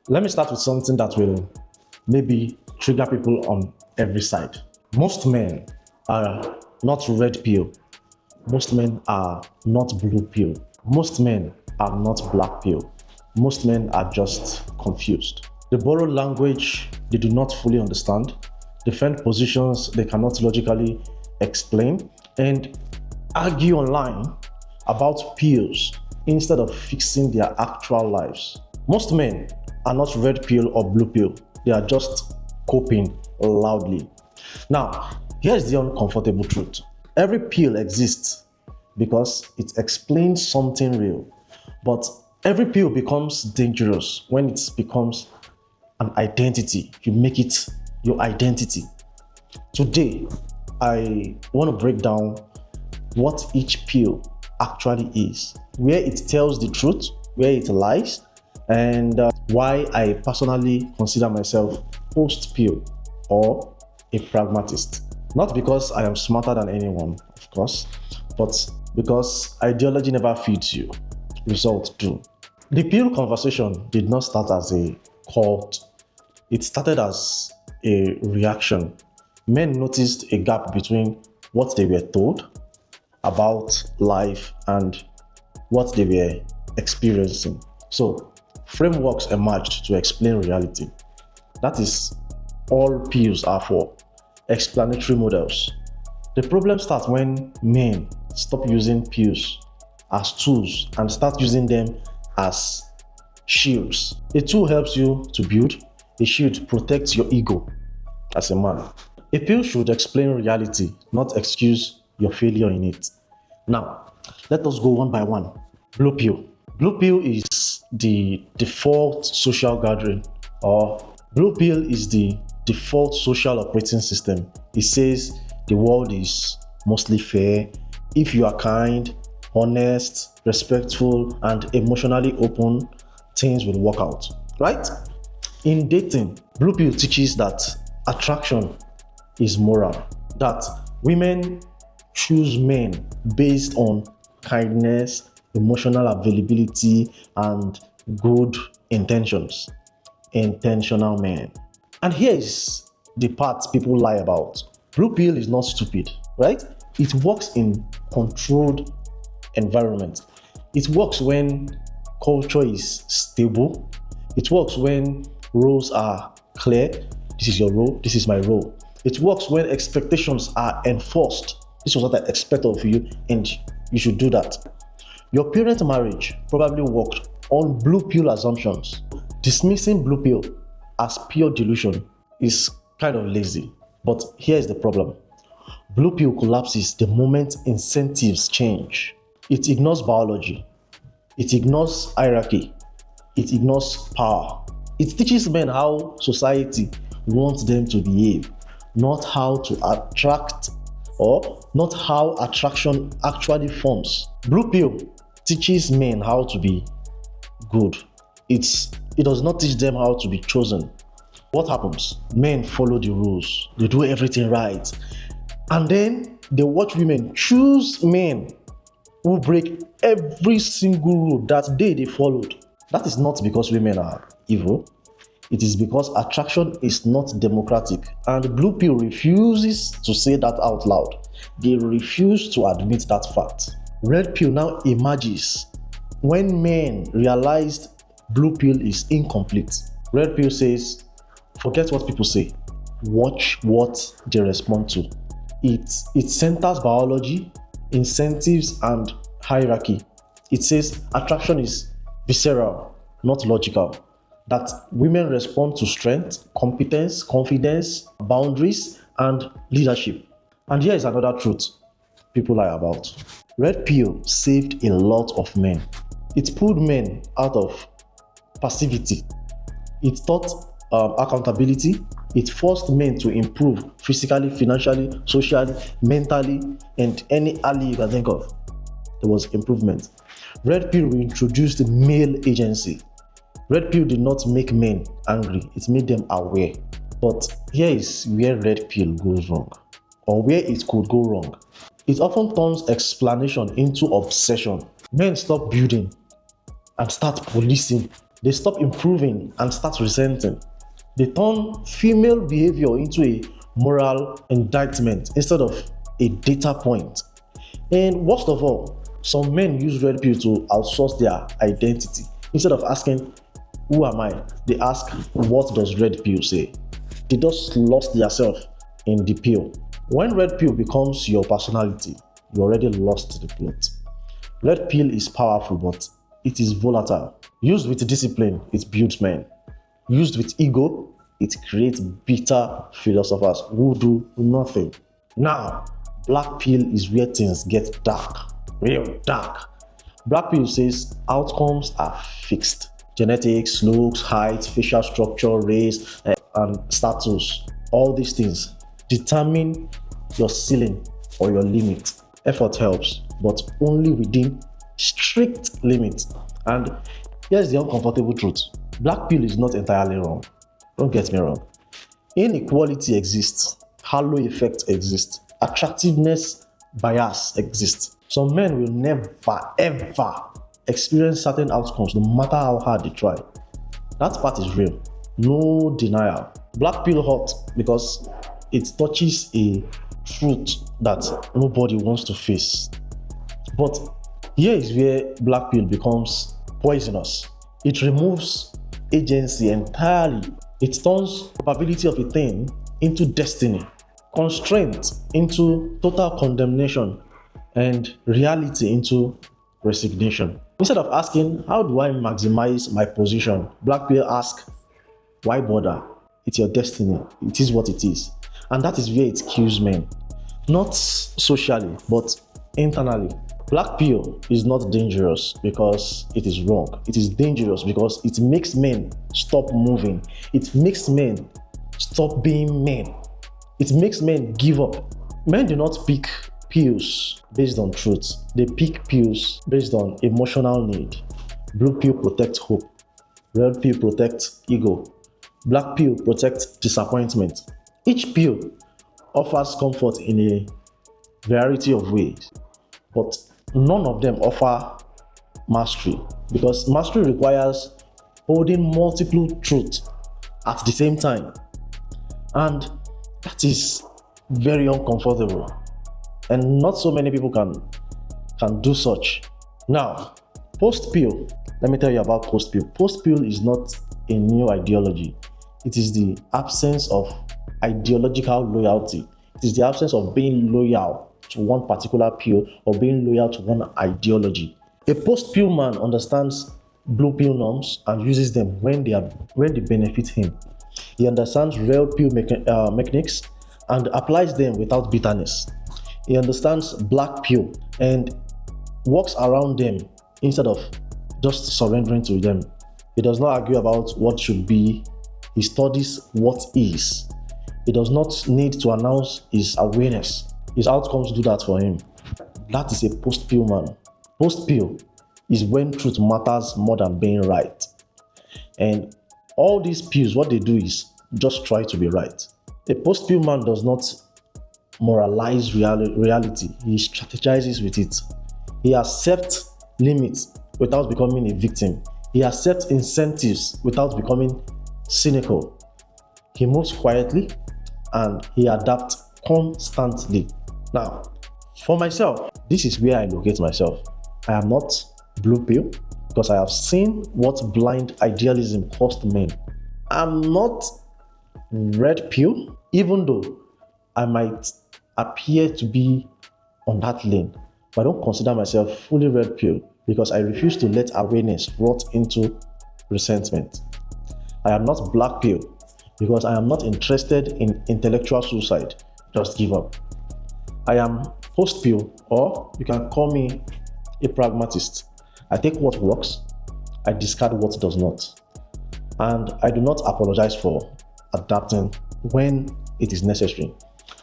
Let me start with something that will maybe trigger people on every side. Most men are not red pill. Most men are not blue pill. Most men are not black pill. Most men are just confused. They borrow language they do not fully understand, defend positions they cannot logically explain, and argue online about pills instead of fixing their actual lives. Most men are not red pill or blue pill. They are just coping loudly. Now, here's the uncomfortable truth. Every pill exists because it explains something real. But every pill becomes dangerous when it becomes an identity. You make it your identity. Today, I want to break down what each pill actually is, where it tells the truth, where it lies, and why I personally consider myself post-pill or a pragmatist. Not because I am smarter than anyone, of course, but because ideology never feeds you, results do. The pill conversation did not start as a cult. It started as a reaction. Men noticed a gap between what they were told about life and what they were experiencing. So, frameworks emerged to explain reality. That is all pills are for, explanatory models. The problem starts when men stop using pills as tools and start using them as shields. A tool helps you to build, a shield protects your ego as a man. A pill should explain reality, not excuse your failure in it. Now, let us go one by one. Blue pill. Blue pill is the default social gathering, or blue pill is the default social operating system. It says the world is mostly fair. If you are kind, honest, respectful, and emotionally open, things will work out, right? In dating, blue pill teaches that attraction is moral, that women choose men based on kindness, emotional availability, and good intentions. Intentional men. And here is the part people lie about. Blue pill is not stupid, right? It works in controlled environment. It works when culture is stable. It works when roles are clear. This is your role, this is my role. It works when expectations are enforced. This is what I expect of you, and you should do that. Your parent marriage probably worked on blue pill assumptions. Dismissing blue pill as pure delusion is kind of lazy. But here's the problem. Blue pill collapses the moment incentives change. It ignores biology. It ignores hierarchy. It ignores power. It teaches men how society wants them to behave, not how to attract, or not how attraction actually forms. Blue pill teaches men how to be good. It does not teach them how to be chosen. What happens? Men follow the rules. They do everything right. And then they watch women choose men who break every single rule that they followed. That is not because women are evil. It is because attraction is not democratic, and blue pill refuses to say that out loud. They refuse to admit that fact. Red pill now emerges when men realized blue pill is incomplete. Red pill says, forget what people say. Watch what they respond to. It centers biology, incentives, and hierarchy. It says attraction is visceral, not logical. That women respond to strength, competence, confidence, boundaries, and leadership. And here is another truth people lie about. Red pill saved a lot of men. It pulled men out of passivity. It taught accountability. It forced men to improve physically, financially, socially, mentally, and any alley you can think of. There was improvement. Red pill reintroduced male agency. Red pill did not make men angry, it made them aware. But here is where red pill goes wrong, or where it could go wrong. It often turns explanation into obsession. Men stop building and start policing. They stop improving and start resenting. They turn female behavior into a moral indictment instead of a data point. And worst of all, some men use red pill to outsource their identity. Instead of asking, who am I? They ask, what does red pill say? They just lost themselves in the pill. When red pill becomes your personality, you already lost the plot. Red pill is powerful, but it is volatile. Used with discipline, it builds men. Used with ego, it creates bitter philosophers who do nothing. Now, black pill is where things get dark, real dark. Black pill says outcomes are fixed. Genetics, looks, height, facial structure, race, and status. All these things determine your ceiling or your limit. Effort helps, but only within strict limits. And here's the uncomfortable truth. Black pill is not entirely wrong. Don't get me wrong. Inequality exists. Halo effect exists. Attractiveness bias exists. Some men will never ever experience certain outcomes no matter how hard they try. That part is real. No denial. Black pill hurt because it touches a truth that nobody wants to face. But here is where black pill becomes poisonous. It removes agency entirely. It turns probability of a thing into destiny, constraint into total condemnation, and reality into resignation. Instead of asking, how do I maximize my position? Black pill ask, why bother? It's your destiny. It is what it is. And that is where it kills men. Not socially, but internally. Black pill is not dangerous because it is wrong. It is dangerous because it makes men stop moving. It makes men stop being men. It makes men give up. Men do not pick pills based on truth. They pick pills based on emotional need. Blue pill protects hope. Red pill protects ego. Black pill protects disappointment. Each pill offers comfort in a variety of ways, but none of them offer mastery, because mastery requires holding multiple truths at the same time, and that is very uncomfortable, and not so many people can do such. Now, post-pill, let me tell you about post-pill. Post-pill is not a new ideology. It is the absence of ideological loyalty. It is the absence of being loyal to one particular pill or being loyal to one ideology. A post-pill man understands blue pill norms and uses them when they benefit him. He understands red pill mechanics and applies them without bitterness. He understands black pill and works around them instead of just surrendering to them. He does not argue about what should be. He studies what is. He does not need to announce his awareness. His outcomes do that for him. That is a post-pill man. Post-pill is when truth matters more than being right. And all these pills, what they do is just try to be right. A post-pill man does not moralize reality. He strategizes with it. He accepts limits without becoming a victim. He accepts incentives without becoming cynical. He moves quietly and he adapts constantly. Now, for myself, this is where I locate myself. I am not blue pill because I have seen what blind idealism cost men. I'm not red pill, even though I might appear to be on that lane. But I don't consider myself fully red pill because I refuse to let awareness rot into resentment. I am not black pill because I am not interested in intellectual suicide. Just give up. I am post pill, or you can call me a pragmatist. I take what works, I discard what does not. And I do not apologize for adapting when it is necessary.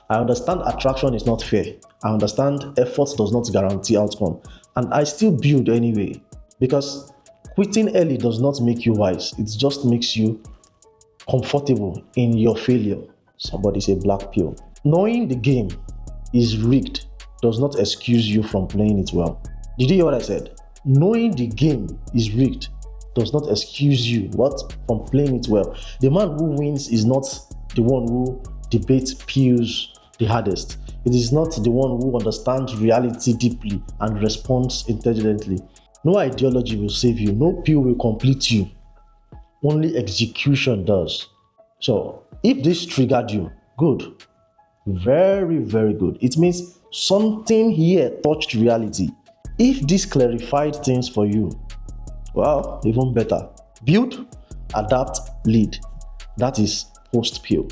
I understand attraction is not fair. I understand effort does not guarantee outcome. And I still build anyway, because quitting early does not make you wise. It just makes you comfortable in your failure. Somebody say black pill. Knowing the game is rigged does not excuse you from playing it well. Did you hear what I said? Knowing the game is rigged does not excuse you from playing it well. The man who wins is not the one who debates pews the hardest. It is not the one who understands reality deeply and responds intelligently. No ideology will save you. No pew will complete you. Only execution does. So if this triggered you, good. Very, very good. It means something here touched reality. If this clarified things for you, well, even better. Build, adapt, lead. That is post-pew.